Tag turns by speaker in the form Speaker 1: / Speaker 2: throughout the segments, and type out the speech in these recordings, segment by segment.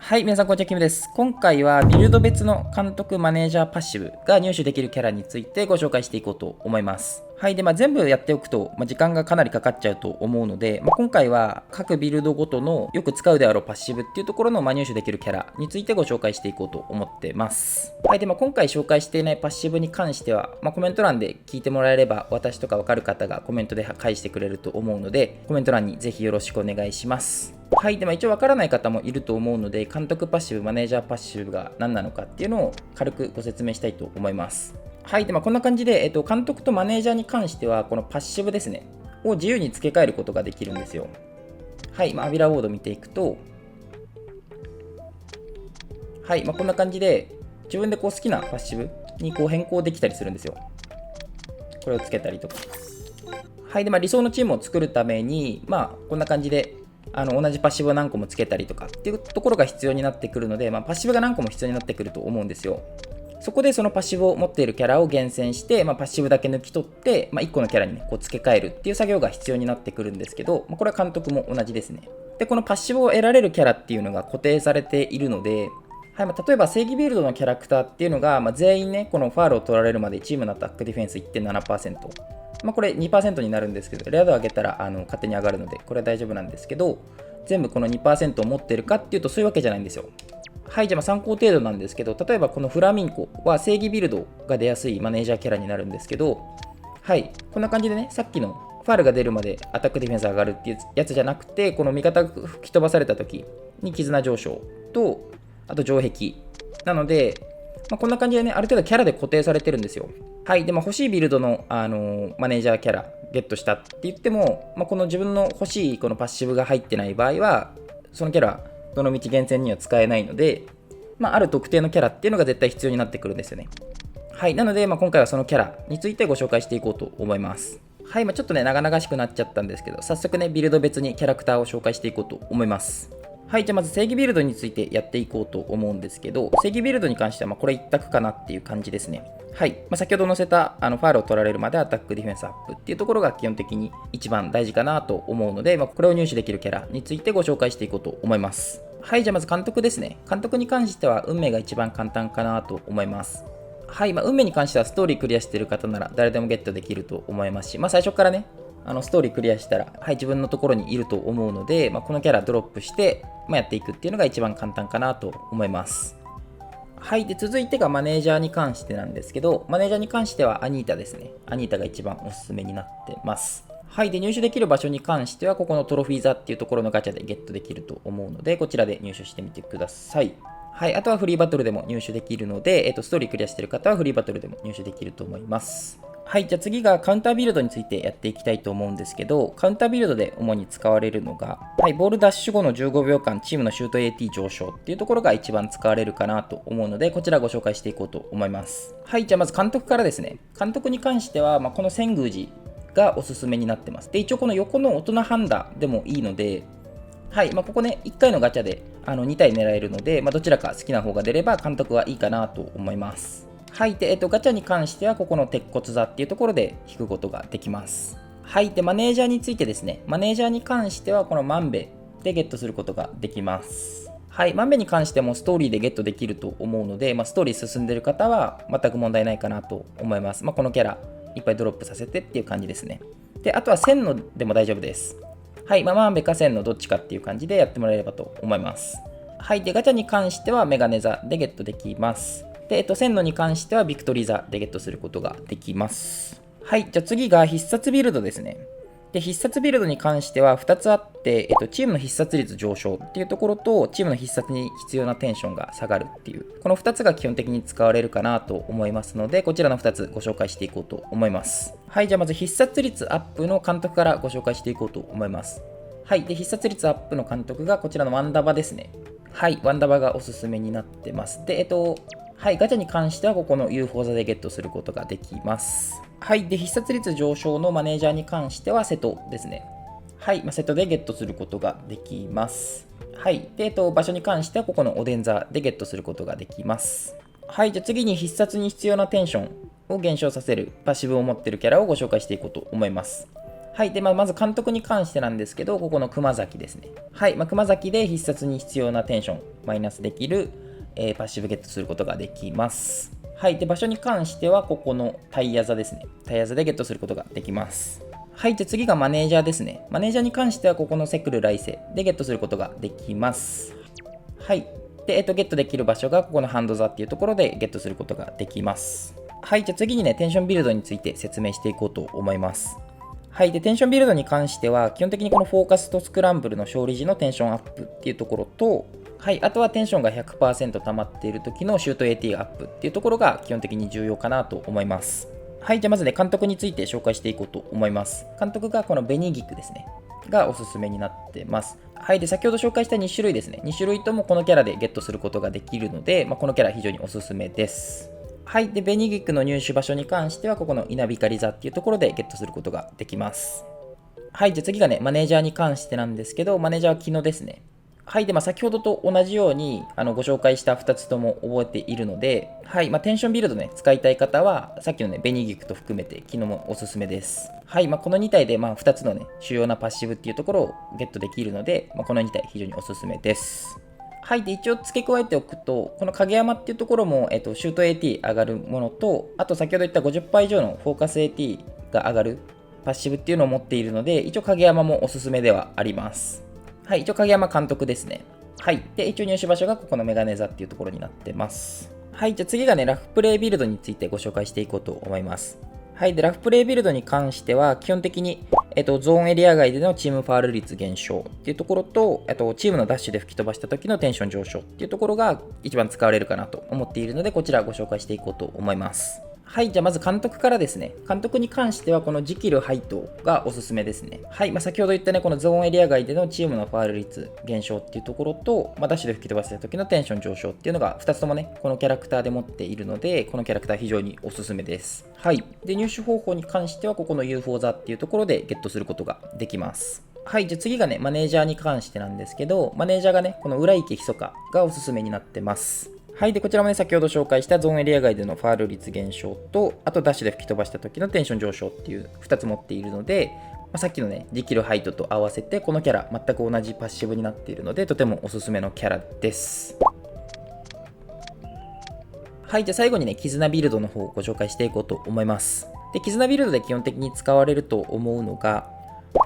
Speaker 1: はい、皆さんこんにちは、キムです。今回はビルド別の監督、マネージャー、パッシブが入手できるキャラについてご紹介していこうと思います。はい、で、全部やっておくと、時間がかなりかかっちゃうと思うので、今回は各ビルドごとのよく使うであろうパッシブっていうところの入手できるキャラについてご紹介していこうと思ってます。はい、で、今回紹介していないパッシブに関しては、コメント欄で聞いてもらえれば、私とかわかる方がコメントで返してくれると思うので、コメント欄にぜひよろしくお願いします。はい、で一応わからない方もいると思うので、監督パッシブ、マネージャーパッシブが何なのかっていうのを軽くご説明したいと思います。はい、でこんな感じで、監督とマネージャーに関しては、このパッシブですね、を自由に付け替えることができるんですよ。はい、アビラボード見ていくと、はい、こんな感じで、自分で好きなパッシブに変更できたりするんですよ。これをつけたりとか。はい、で理想のチームを作るために、こんな感じで、同じパッシブを何個もつけたりとかっていうところが必要になってくるので、パッシブが何個も必要になってくると思うんですよ。そこでそのパッシブを持っているキャラを厳選して、パッシブだけ抜き取って、1個のキャラに、付け替えるっていう作業が必要になってくるんですけど、これは監督も同じですね。で、このパッシブを得られるキャラっていうのが固定されているので、はい例えば正義ビルドのキャラクターっていうのが、全員ね、このファールを取られるまでチームのアタックディフェンス 1.7%。これ 2% になるんですけど、レア度上げたら勝手に上がるので、これは大丈夫なんですけど、全部この 2% を持ってるかっていうとそういうわけじゃないんですよ。はい、じゃあ参考程度なんですけど、例えばこのフラミンコは正義ビルドが出やすいマネージャーキャラになるんですけど、はい、こんな感じでね、さっきのファールが出るまでアタックディフェンス上がるっていうやつじゃなくて、この味方が吹き飛ばされた時に絆上昇と、あと城壁なので、こんな感じでね、ある程度キャラで固定されてるんですよ。はい、で欲しいビルドの、マネージャーキャラゲットしたって言っても、この自分の欲しいこのパッシブが入ってない場合は、そのキャラ、どのみち厳選には使えないので、ある特定のキャラっていうのが絶対必要になってくるんですよね。はい、なので、今回はそのキャラについてご紹介していこうと思います。はい、ちょっとね、長々しくなっちゃったんですけど、早速ね、ビルド別にキャラクターを紹介していこうと思います。はい、じゃあまず正義ビルドについてやっていこうと思うんですけど、正義ビルドに関してはこれ一択かなっていう感じですね。はい、先ほど載せたファールを取られるまでアタックディフェンスアップっていうところが基本的に一番大事かなと思うので、これを入手できるキャラについてご紹介していこうと思います。はい、じゃあまず監督ですね。監督に関しては運命が一番簡単かなと思います。はい、運命に関してはストーリークリアしている方なら誰でもゲットできると思いますし、最初からね、ストーリークリアしたら、はい、自分のところにいると思うので、このキャラドロップして、やっていくっていうのが一番簡単かなと思います。はい、で続いてがマネージャーに関してなんですけど、マネージャーに関してはアニータですね。アニータが一番おすすめになってます。はい、で入手できる場所に関しては、ここのトロフィー座っていうところのガチャでゲットできると思うので、こちらで入手してみてください。はい、あとはフリーバトルでも入手できるので、ストーリークリアしている方はフリーバトルでも入手できると思います。はい、じゃあ次がカウンタービルドについてやっていきたいと思うんですけど、カウンタービルドで主に使われるのが、はい、ボールダッシュ後の15秒間チームのシュート AT 上昇っていうところが一番使われるかなと思うので、こちらご紹介していこうと思います。はい、じゃあまず監督からですね。監督に関しては、この千宮寺がおすすめになってます。で、一応この横の大人ハンダでもいいので、はい、ここね、1回のガチャで2体狙えるので、どちらか好きな方が出れば監督はいいかなと思います。はい、で、ガチャに関しては、ここの鉄骨座っていうところで引くことができます。はい、で、マネージャーについてですね、マネージャーに関しては、このマンベでゲットすることができます。はい、マンベに関してもストーリーでゲットできると思うので、ストーリー進んでいる方は全く問題ないかなと思います。このキャラ、いっぱいドロップさせてっていう感じですね。で、あとは1000のでも大丈夫です。はい、マンベか1000のどっちかっていう感じでやってもらえればと思います。はい、で、ガチャに関してはメガネ座でゲットできます。で、1000のに関してはビクトリー座でゲットすることができます。はい、じゃあ次が必殺ビルドですね。で、必殺ビルドに関しては2つあって、チームの必殺率上昇っていうところと、チームの必殺に必要なテンションが下がるっていう、この2つが基本的に使われるかなと思いますので、こちらの2つご紹介していこうと思います。はい、じゃあまず必殺率アップの監督からご紹介していこうと思います。はい、で、必殺率アップの監督がこちらのワンダバですね。はい、ワンダバがおすすめになってます。で、はい、ガチャに関してはここの UFO 座でゲットすることができます。はい、で、必殺率上昇のマネージャーに関しては瀬戸ですね。はい、瀬戸でゲットすることができます。はい、で、場所に関してはここのおでん座でゲットすることができます。はい、じゃあ次に必殺に必要なテンションを減少させるパッシブを持っているキャラをご紹介していこうと思います。はい。で、まず監督に関してなんですけど、ここの熊崎ですね。はい。熊崎で必殺に必要なテンション、マイナスできる、パッシブゲットすることができます。はい。で、場所に関しては、ここのタイヤ座ですね。タイヤ座でゲットすることができます。はい。じゃ次がマネージャーですね。マネージャーに関しては、ここのセクル来世でゲットすることができます。はい。で、ゲットできる場所が、ここのハンド座っていうところでゲットすることができます。はい。じゃ次にね、テンションビルドについて説明していこうと思います。はい。で、テンションビルドに関しては、基本的にこのフォーカスとスクランブルの勝利時のテンションアップっていうところと、はい。あとはテンションが 100% 溜まっている時のシュート AT アップっていうところが基本的に重要かなと思います。はい。じゃあまずね、監督について紹介していこうと思います。監督がこのベニギクですね。がおすすめになってます。はい。で、先ほど紹介した2種類ですね。2種類ともこのキャラでゲットすることができるので、このキャラ非常におすすめです。はい。で、ベニギクの入手場所に関しては、ここの稲光座っていうところでゲットすることができます。はい。じゃあ次がね、マネージャーに関してなんですけど、マネージャーは昨日ですね。はい。で、先ほどと同じようにご紹介した2つとも覚えているので、はい。テンションビルドね、使いたい方は、さっきのね、ベニギクと含めて、昨日もおすすめです。はい。この2体で、2つのね、主要なパッシブっていうところをゲットできるので、この2体非常におすすめです。はい。で、一応付け加えておくと、この影山っていうところも、シュート AT 上がるものと、あと先ほど言った 50% 以上のフォーカス AT が上がるパッシブっていうのを持っているので、一応影山もおすすめではあります。はい。一応影山監督ですね。はい。で、一応入手場所がここのメガネ座っていうところになってます。はい。じゃあ次がね、ラフプレイビルドについてご紹介していこうと思います。はい。で、ラフプレイビルドに関しては、基本的に、ゾーンエリア外でのチームファール率減少っていうところと、チームのダッシュで吹き飛ばした時のテンション上昇っていうところが一番使われるかなと思っているので、こちらご紹介していこうと思います。はい。じゃあまず監督からですね。監督に関してはこのジキルハイトがおすすめですね。はい。先ほど言ったね、このゾーンエリア外でのチームのファール率減少っていうところと、ダッシュで吹き飛ばした時のテンション上昇っていうのが2つともね、このキャラクターで持っているので、このキャラクター非常におすすめです。はい。で、入手方法に関してはここの UFO 座っていうところでゲットすることができます。はい。じゃあ次がね、マネージャーに関してなんですけど、マネージャーがね、この浦池ひそかがおすすめになってます。はい。で、こちらもね、先ほど紹介したゾーンエリア外でのファール率減少と、あとダッシュで吹き飛ばした時のテンション上昇っていう2つ持っているので、さっきのね、ジキルハイトと合わせて、このキャラ、全く同じパッシブになっているので、とてもおすすめのキャラです。はい。じゃあ最後にね、絆ビルドの方をご紹介していこうと思います。で、絆ビルドで基本的に使われると思うのが、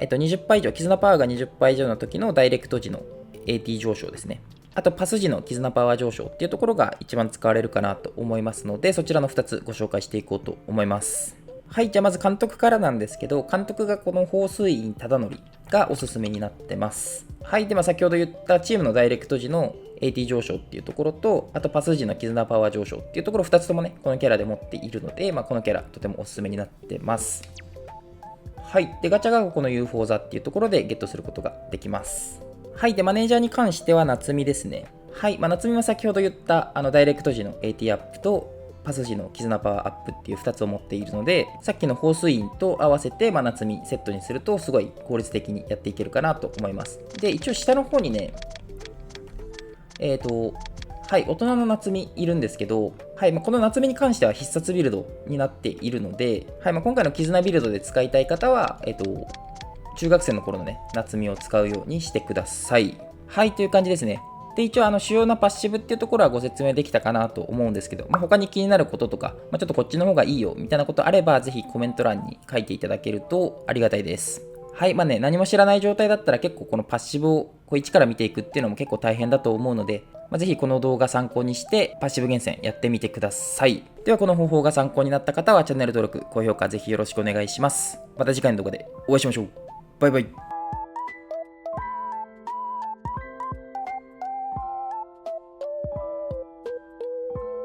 Speaker 1: 20%以上、絆パワーが 20% 以上の時のダイレクト時の AT 上昇ですね。あとパス時の絆パワー上昇っていうところが一番使われるかなと思いますので、そちらの2つご紹介していこうと思います。はい。じゃあまず監督からなんですけど、監督がこの放水院忠則がおすすめになってます。はい。で、先ほど言ったチームのダイレクト時の AT 上昇っていうところと、あとパス時の絆パワー上昇っていうところ2つともね、このキャラで持っているので、このキャラとてもおすすめになってます。はい。で、ガチャがこの UFO 座っていうところでゲットすることができます。はい。で、マネージャーに関しては夏美ですね。はい。夏美は先ほど言ったダイレクト時の AT アップとパス時の絆パワーアップっていう2つを持っているので、さっきの放水院と合わせて夏美セットにするとすごい効率的にやっていけるかなと思います。で、一応下の方にね、はい、大人の夏美いるんですけど、はい、この夏美に関しては必殺ビルドになっているので、はい、今回の絆ビルドで使いたい方は、中学生の頃のね、夏美を使うようにしてください。はい、という感じですね。で、一応主要なパッシブっていうところはご説明できたかなと思うんですけど、他に気になることとか、ちょっとこっちの方がいいよみたいなことあれば、ぜひコメント欄に書いていただけるとありがたいです。はい、何も知らない状態だったら結構このパッシブを一から見ていくっていうのも結構大変だと思うので、ぜひこの動画参考にしてパッシブ厳選やってみてください。ではこの方法が参考になった方はチャンネル登録、高評価ぜひよろしくお願いします。また次回の動画でお会いしましょう。バイバイ。